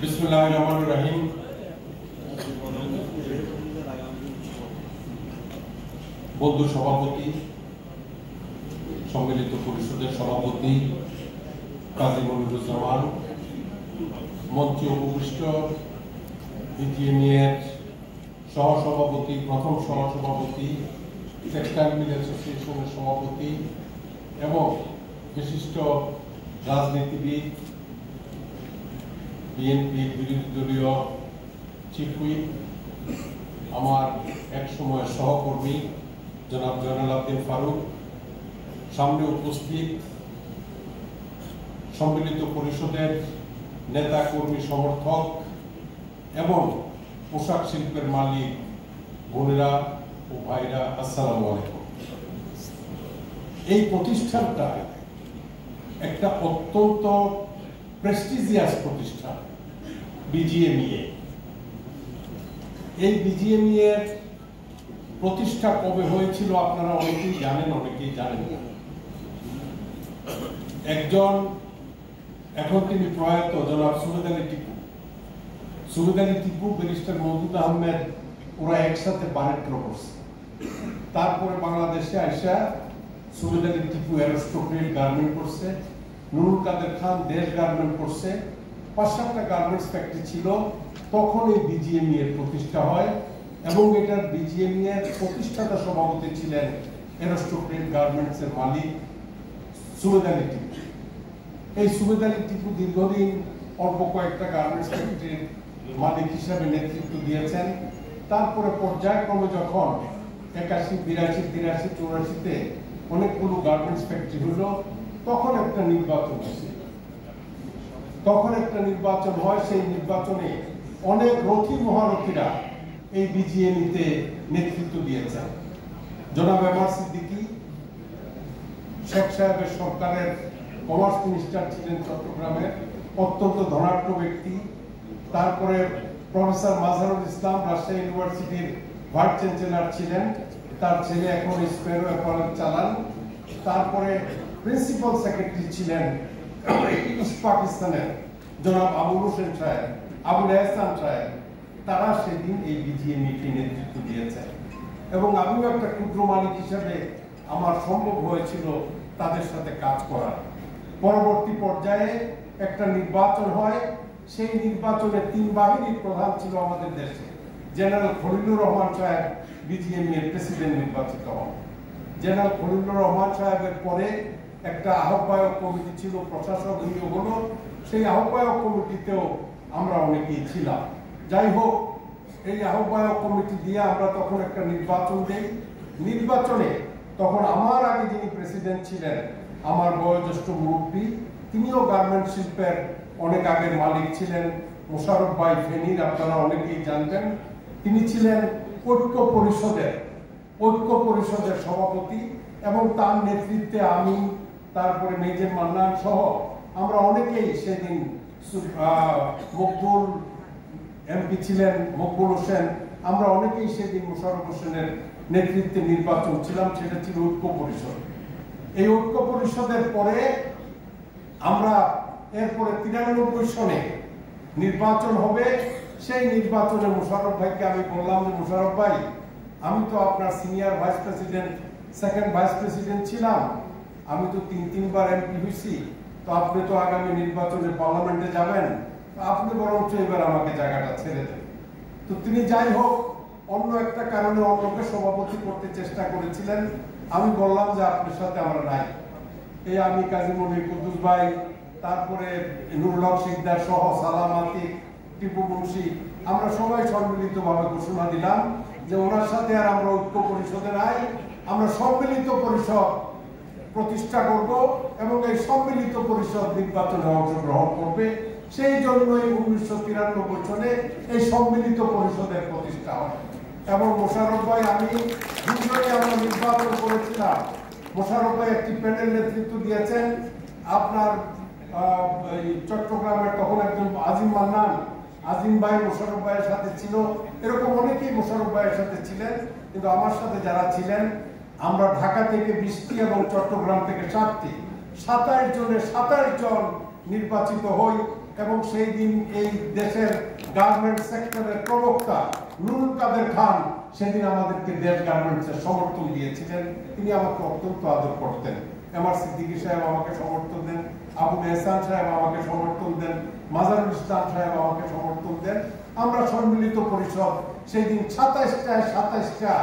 বিসমিল্লাহির রহমানির রহিম। বন্ধু সভাপতি, সম্মিলিত পরিষদের সভাপতি কাজী মনিরুজ্জামান, মঞ্চে উপবিষ্ট বিজিএমইএর সহসভাপতি, প্রথম সহসভাপতি, টেক্সটাইল মিল অ্যাসোসিয়েশনের সভাপতি এবং বিশিষ্ট রাজনীতিবিদ, বিএনপির বিরোধী দলীয় চিফ হুইপ, আমার এক সময়ের সহকর্মী জনাব জয়নাল আবদিন ফারুক, সামনে উপস্থিত সম্মিলিত পরিষদের নেতা কর্মী সমর্থক এবং পোশাক শিল্পের মালিক বোনেরা ও ভাইরা, আসসালামু আলাইকুম। এই প্রতিষ্ঠানটা একটা অত্যন্ত প্রেস্টিজিয়াস প্রতিষ্ঠান বিজিএমইএ। এই বিজিএমইএ প্রতিষ্ঠা কবে হয়েছিল আপনারা অনেকেই জানেন, অনেকেই জানেন না। একজন, এখন তিনি প্রয়াত, জনাব সুবেদ আলী টিপু, ব্যারিস্টার মওদুদ আহমেদ, ওরা একসাথে বারেট্রো করছে। তারপরে বাংলাদেশে আইসা সুবেদ আলী টিপু অ্যারোস্টোক্রেট গার্মেন্ট করছে, নুরুল কাদের খান দেশ গার্মেন্ট করছে, ৫-৭টা গার্মেন্টস ফ্যাক্টরি ছিল। তখন এই বিজিএমইএর প্রতিষ্ঠা হয় এবং এটার বিজিএমইএর প্রতিষ্ঠাতা সভাপতি ছিলেন অ্যারোস্টোক্রেট গার্মেন্টসের মালিক সুবেদ আলী টিপু। এই সুবেদ আলী টিপু দীর্ঘদিন অল্প কয়েকটা গার্মেন্টস ফ্যাক্টরির মালিক হিসাবে নেতৃত্ব দিয়েছেন। তারপরে পর্যায়ক্রমে যখন ৮১, ৮২, ৮৩, ৮৪-তে অনেকগুলো গার্মেন্টস ফ্যাক্টরি হলো, তখন একটা নির্বাচন হয়। সেই নির্বাচনে অনেক রথী মহারথীরা এই বিজিএমইতে নেতৃত্ব দিয়েছেন। জনাব এমআর সিদ্দিকী শেখ সাহেবের সরকারের কমার্স মিনিস্টার ছিলেন চট্টগ্রামের, অত্যন্ত ধনাঢ্য ব্যক্তি। তারপরে প্রফেসর মাজহারুল ইসলাম রাজশাহী ইউনিভার্সিটির ভাইস চ্যান্সেলর ছিলেন, তার ছেলে এখন স্পেরো অ্যাপারেল চালান। তারপরে প্রিন্সিপাল সেক্রেটারি ছিলেন ইস্ট পাকিস্তানের জনাব আবুল হোসেন সাহেব, আবুল এহসান সাহেব। তারা সেদিন এই বিজিএমইকে নেতৃত্ব দিয়েছেন এবং আমিও একটা ক্ষুদ্র মালিক হিসেবে আমার সম্ভব হয়েছিল তাদের সাথে কাজ করার। পরবর্তী পর্যায়ে একটা নির্বাচন হয়। সেই নির্বাচনে ৩ বাহিনীর প্রধান ছিল আমাদের দেশে। জেনারেল খলিলুর রহমান সাহেব বিজিএমইএর প্রেসিডেন্ট নির্বাচিত হন। জেনারেল খলিলুর রহমান সাহেবের পরে একটা আহ্বায়ক কমিটি ছিল, প্রশাসক নিয়োগ হলো। সেই আহ্বায়ক কমিটিতেও আমরা অনেকেই ছিলাম। যাই হোক, এই আহ্বায়ক কমিটি দিয়ে আমরা তখন একটা নির্বাচন দিই। নির্বাচনে তখন আমার আগে যিনি প্রেসিডেন্ট ছিলেন, আমার বয়োজ্যেষ্ঠ মুরব্বী, তিনিও গার্মেন্ট শিল্পের অনেক আগের মালিক ছিলেন, মোশাররফ ভাই ফেনীর, আপনারা অনেকেই জানতেন। তিনি ছিলেন ঐক্য পরিষদের সভাপতি এবং তার নেতৃত্বে আমি, তারপরে মেজর মান্নান সহ আমরা অনেকেই সেদিন, মকবুল এমপি ছিলেন, মকবুল হোসেন, আমরা অনেকেই সেদিন মোশাররফ হোসেনের নেতৃত্বে নির্বাচন ছিলাম। সেটা ছিল ঐক্য পরিষদ। এই ঐক্য পরিষদের পরে আমরা এরপরে ৯৩ সনে নির্বাচন হবে। সেই নির্বাচনে মোশাররফ ভাইকে আমি বললাম যে, মোশাররফ ভাই, আমি তো আপনার senior vice president, second vice president ছিলাম, আমি তো ৩বার এমপি হয়েছি, তো আপনি তো আগামী নির্বাচনে পার্লামেন্টে যাবেন, আপনি বরঞ্চ এবার আমাকে জায়গাটা ছেড়ে দেন। তো তিনি যাই হোক অন্য একটা কারণে অন্যকে সভাপতি করতে চেষ্টা করেছিলেন। আমি বললাম যে আপনার সাথে আমরা নাই। এই আমি, কাজী মনির, কুদ্দুস ভাই, তারপরে নুরুল হক শিকদার সহ সালাম আতিক, টিপু মুন্সি, আমরা সবাই সম্মিলিতভাবে ঘোষণা দিলাম যে ওনার সাথে আর আমরা ঐক্য পরিষদে নাই, আমরা সম্মিলিত পরিষদ প্রতিষ্ঠা করব এবং এই সম্মিলিত পরিষদ নির্বাচনে অংশগ্রহণ করবে। সেই জন্যই ১৯৯৩ সনে এই সম্মিলিত পরিষদের প্রতিষ্ঠা হয় এবং মোশাররফ ভাই, আমি দুজনেই আমরা নির্বাচন করেছিলাম। মোশাররফ ভাই একটি প্যানেল নেতৃত্ব দিয়েছেন। আপনার চট্টগ্রামের তখন একজন আজিম মান্নান, আজিম ভাই মোশাররফ ভাইয়ের সাথে ছিল। এরকম অনেকেই মোশাররফ ভাইয়ের সাথে ছিলেন। কিন্তু আমার সাথে যারা ছিলেন, আমরা ঢাকা থেকে ২০টি এবং চট্টগ্রাম থেকে ৭টি, ২৭ জনের ২৭ জন নির্বাচিত হই এবং সেই দিন এই দেশের গার্মেন্ট সেক্টরের প্রবক্তা নুরুল কাদের খান সেদিন আমাদেরকে দেশ গার্মেন্টসের সমর্থন দিয়েছিলেন। তিনি আমাকে অত্যন্ত আদর করতেন। এমআর সিদ্দিকী সাহেব আমাকে সমর্থন দেন, আবুল এহসান সাহেব আমাকে সমর্থন দেন, মাজারুল ইসলাম সাহেব আমাকে সমর্থন দেন। আমরা সম্মিলিত পরিষদ সেই দিন 27টা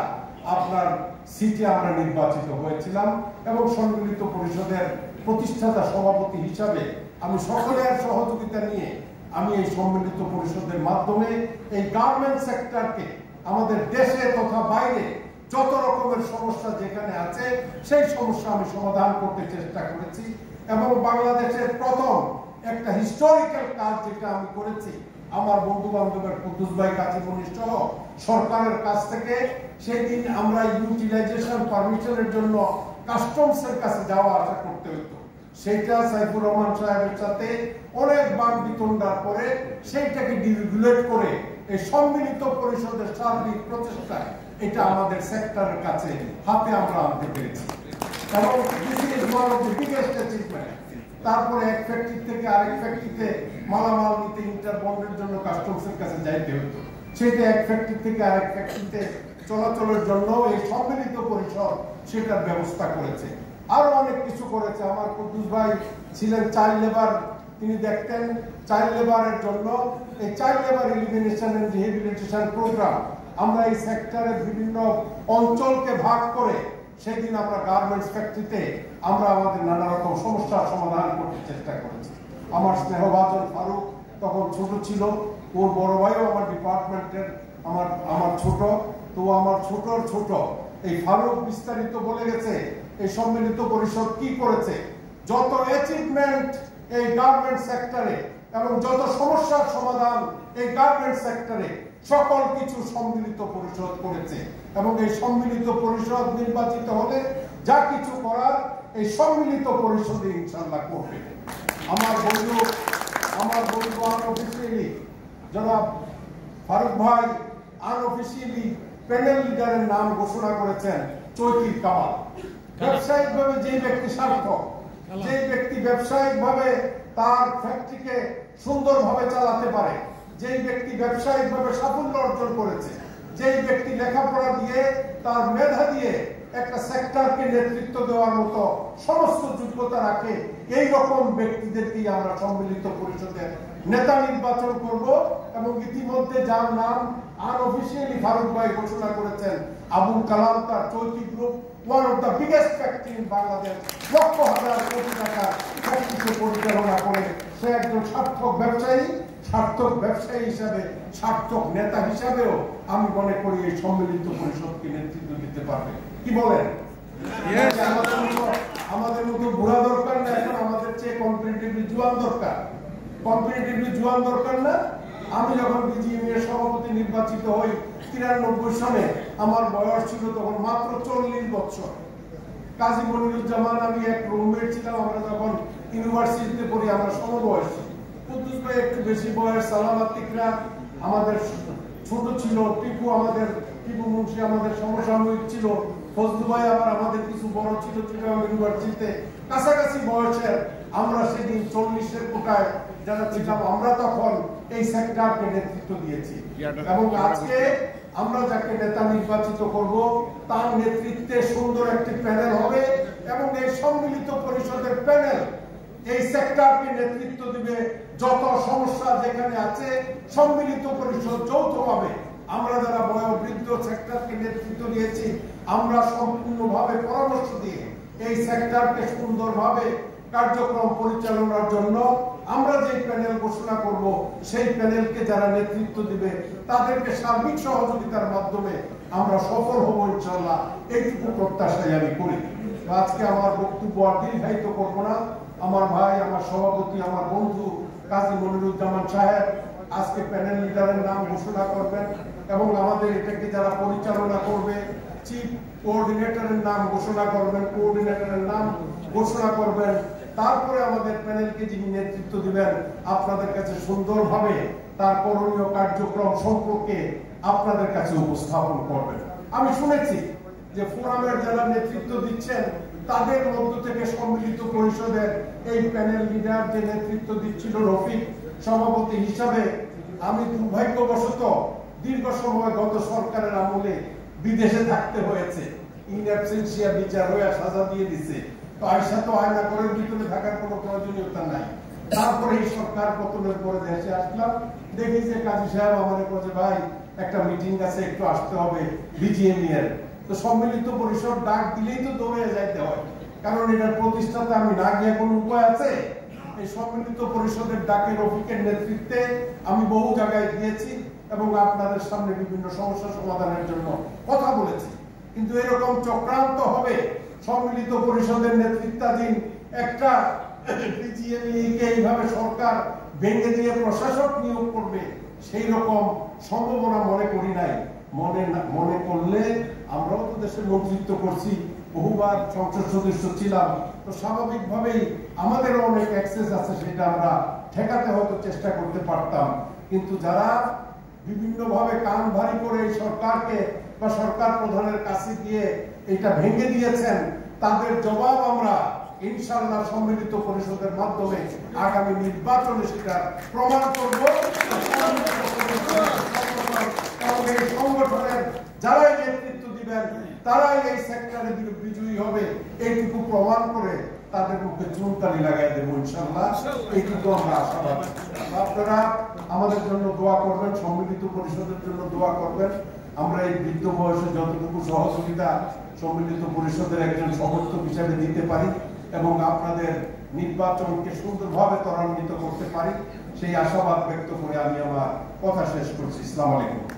আপনার সিটে আমরা নির্বাচিত হয়েছিলাম এবং সম্মিলিত পরিষদের প্রতিষ্ঠাতা সভাপতি হিসাবে আমি সকলের সহযোগিতা নিয়ে আমি এই সম্মিলিত পরিষদের মাধ্যমে এই গার্মেন্ট সেক্টরকে আমাদের দেশে তথা বাইরে যত রকমের সমস্যা যেখানে আছে সেই সমস্যা আমি সমাধান করতে চেষ্টা করেছি এবং বাংলাদেশের প্রথম একটা হিস্টোরিক্যাল কাজ যেটা আমি করেছি আমার বন্ধু বান্ধবের কুদ্দুস ভাই কাজীমনি সহ সরকারের কাছ থেকে সেই দিন আমরা ইউটিলাইজেশন পারমিশনের জন্য কাস্টমসের কাছে যাওয়া আসা করতে হতো। সেইটা সাইফুর রহমান সাহেবের সাথে অনেকবার বিতণ্ডার পরে সেইটাকে ডিরেগুলেট করে এই সম্মিলিত পরিষদের সার্বিক প্রচেষ্টায় এটা আমাদের সেক্টরের কাছে হাতে আমরা আনতে পেরেছি এবং তারপরে এক ফ্যাক্টরি থেকে আরেক ফ্যাক্টরিতে মালামাল নিতে ইন্টারবন্ডের জন্য কাস্টমসের কাছে যাইতে হতো। সেটা এক ফ্যাক্টরি থেকে আরেক ফ্যাক্টরিতে চলাচলের জন্য এই সম্মিলিত পরিষদ সেটার ব্যবস্থা করেছে। আরো অনেক কিছু করেছে। আমার কুদ্দুস ভাই ছিলেন চাইল্ড লেবার, তিনি দেখতেন চাইল্ড লেবারের জন্য এই child labour elimination and rehabilitation programme আমরা এই সেক্টরের বিভিন্ন অঞ্চলকে ভাগ করে সেদিন আমরা গার্মেন্টস ফ্যাক্টরিতে আমরা আমাদের নানা রকম সমস্যার সমাধান করতে চেষ্টা করেছি। আমার স্নেহভাজন ফারুক তখন ছোট ছিল, ওর বড় ভাইও আমার ডিপার্টমেন্টের আমার ছোট, তো আমার ছোট এই ফারুক বিস্তারিত বলে গেছে এই সম্মিলিত পরিষদ কি করেছে, যত অ্যাচিভমেন্ট এই গার্মেন্ট সেক্টরে এবং যত সমস্যার সমাধান এই গার্মেন্ট সেক্টরে সকল কিছু সম্মিলিত পরিষদ করেছে এবং এই সম্মিলিত পরিষদ নির্বাচিত হলে যা কিছু করার এই সম্মিলিত পরিষদে ইনশাআল্লাহ করবে। আমার বন্ধু আনঅফিসিয়ালি জনাব ফারুক ভাই আনঅফিসিয়ালি প্যানেল লিডারের নাম ঘোষণা করেছেন চৈতির কামাল। ব্যবসায়িকভাবে যে ব্যক্তি সার্থক, যে ব্যক্তি ব্যবসায়িকভাবে তার ফ্যাক্টরিকে সুন্দরভাবে চালাতে পারে, যেই ব্যক্তি ব্যবসায়িকভাবে সাফল্য অর্জন করেছে, যেই ব্যক্তি লেখাপড়া দিয়ে তার মেধা দিয়ে একটা সেক্টরকে নেতৃত্ব দেওয়ার মতো সমস্ত যোগ্যতা রাখে, এই রকম ব্যক্তিদেরকেই আমরা সম্মিলিত পরিষদের নেতা নির্বাচন করব এবং ইতিমধ্যে যার নাম আনঅফিসিয়ালি ফারুক ভাই ঘোষণা করেছেন আবুল কালাম, তার Chaity group one of the biggest factory in Bangladesh, লক্ষ হাজার কোটি টাকার ফ্যাক্টরিকে পরিচালনা করে সে একজন সার্থক ব্যবসায়ী হিসাবে সার্থক নেতা হিসাবেও আমি মনে করি এই সম্মিলিত পরিষদকে নেতৃত্ব দিতে পারবে। কি বলেন? আমাদের মতো বুড়া দরকার না, এখন আমাদের চেয়ে কম্পিটিটিভলি জোয়ান দরকার না। আমি যখন বিজিএম এর সভাপতি নির্বাচিত হই 93 সনে, আমার বয়স ছিল তখন মাত্র 40 বছর। কাজী মনিরুজ্জামান আমি এক রুমমেট ছিলাম, আমরা যখন ইউনিভার্সিটিতে পড়ি আমরা সমবয়সী। কুদ্দুস ভাই একটু বেশি বয়স, সালামাতিকরা আমাদের ছোট ছিল, টিপু মুন্সি আমাদের সমসাময়িক ছিল, ফজলু ভাই আবার আমাদের কিছু বড় ছিল চিটাগাং ইউনিভার্সিটিতে, কাছাকাছি বয়সের আমরা সেদিন 40-এর কোটায় যারা ছিলাম আমরা তখন এই সেক্টরকে নেতৃত্ব দিয়েছি এবং আজকে আমরা যাকে নেতা নির্বাচিত করব তার নেতৃত্বে সুন্দর একটি প্যানেল হবে এবং এই সম্মিলিত পরিষদের প্যানেল এই সেক্টরকে নেতৃত্ব দিবে। যত সমস্যা যেখানে আছে সম্মিলিত পরিষদ যৌথভাবে আমরা যারা বয়োবৃদ্ধ সেক্টরকে নেতৃত্ব দিয়েছি আমরা সম্পূর্ণভাবে পরামর্শ দিয়ে এই সেক্টরকে সুন্দরভাবে কার্যক্রম পরিচালনার জন্য আমরা যে প্যানেল ঘোষণা করব সেই প্যানেলকে যারা নেতৃত্ব দিবে তাদেরকে সার্বিক সহযোগিতার মাধ্যমে আমরা সফল হব ইনশাআল্লাহ, এইটুকু প্রত্যাশাই আমি করি। আজকে আমার বক্তব্য আর দীর্ঘায়িত করব না। আমার ভাই, আমার সভাপতি, আমার বন্ধু কাজী মনিরুজ্জামান সাহেব আজকে প্যানেল লিডারের নাম ঘোষণা করবেন এবং আমাদের এটাকে যারা পরিচালনা করবে চিফ কোঅর্ডিনেটরের নাম ঘোষণা করবেন, তারপরে আমাদের প্যানেলকে যিনি নেতৃত্ব দিবেন আপনাদের কাছে সুন্দরভাবে তার করণীয় কার্যক্রম সম্পর্কে আপনাদের কাছে উপস্থাপন করবেন। আমি শুনেছি যে ফোরামের যারা নেতৃত্ব দিচ্ছেন তাদের মধ্য থেকে সম্মিলিত পরিষদের এই প্যানেল লিডার যে নেতৃত্ব দিচ্ছিল রফিক সভাপতি হিসাবে, আমি দুর্ভাগ্যবশত দীর্ঘ সময় গত সরকারের আমলে বিদেশে থাকতে হয়েছে। ইন অ্যাবসেন্সিয়া বিচার হয়ে সাজা দিয়ে দিছে। তো আয়সা তো আয়না করে ভিতরে থাকার কোনো প্রয়োজনীয়তা নাই। তারপরে এই সরকার পতনের পরে দেশে আসলাম, দেখি যে কাজী সাহেব আমার কাছে ভাই একটা মিটিং আছে, একটু আসতে হবে বিজিএম এর। তো সম্মিলিত পরিষদ ডাক দিলেই তো দৌড়ে যাইতে হয়, কারণ এটার প্রতিষ্ঠাতে আমি না গিয়ে কোনো উপায় আছে? এই সম্মিলিত পরিষদের ডাকে রফিকের নেতৃত্বে আমি বহু জায়গায় গিয়েছি এবং আপনাদের সামনে বিভিন্ন সমস্যা সমাধানের জন্য কথা বলেছি। কিন্তু এরকম চক্রান্ত হবে সম্মিলিত পরিষদের নেতৃত্বাধীন একটা বিজিএমইকে এইভাবে সরকার ভেঙে দিয়ে প্রশাসক নিয়োগ করবে, সেই রকম সম্ভাবনা মনে করি নাই। মনে করলে আমরাও তো দেশের মন্ত্রিত্ব করছি, বহুবার সংসদ সদস্য ছিলাম, তো স্বাভাবিকভাবেই আমাদেরও অনেক অ্যাক্সেস আছে, সেটা আমরা ঠেকাতে হয়তো চেষ্টা করতে পারতাম। কিন্তু যারা বিভিন্নভাবে কান ভারী করে এই সরকারকে বা সরকার প্রধানের কাছে গিয়ে এটা ভেঙে দিয়েছেন, তাদের জবাব আমরা ইনশাআল্লাহ সম্মিলিত পরিষদের মাধ্যমে আগামী নির্বাচনে সেটা প্রমাণ করব। এই সংগঠনের যারাই নেতৃত্ব দিবেন তারাই এই সেক্টরে বিজয়ী হবে, এইটুকু প্রমাণ করে তাদের মুখে চুনকালি লাগাই দেবো ইনশাআল্লাহ। এইটুকু আমরা আশাবাদ। আপনারা আমাদের জন্য দোয়া করবেন, সম্মিলিত পরিষদের জন্য দোয়া করবেন। আমরা এই বৃদ্ধ বয়সে যতটুকু সহযোগিতা সম্মিলিত পরিষদের একজন সমর্থক হিসেবে দিতে পারি এবং আপনাদের নির্বাচনকে সুন্দরভাবে ত্বরান্বিত করতে পারি, সেই আশাবাদ ব্যক্ত করে আমি আমার কথা শেষ করছি। আসসালামু আলাইকুম।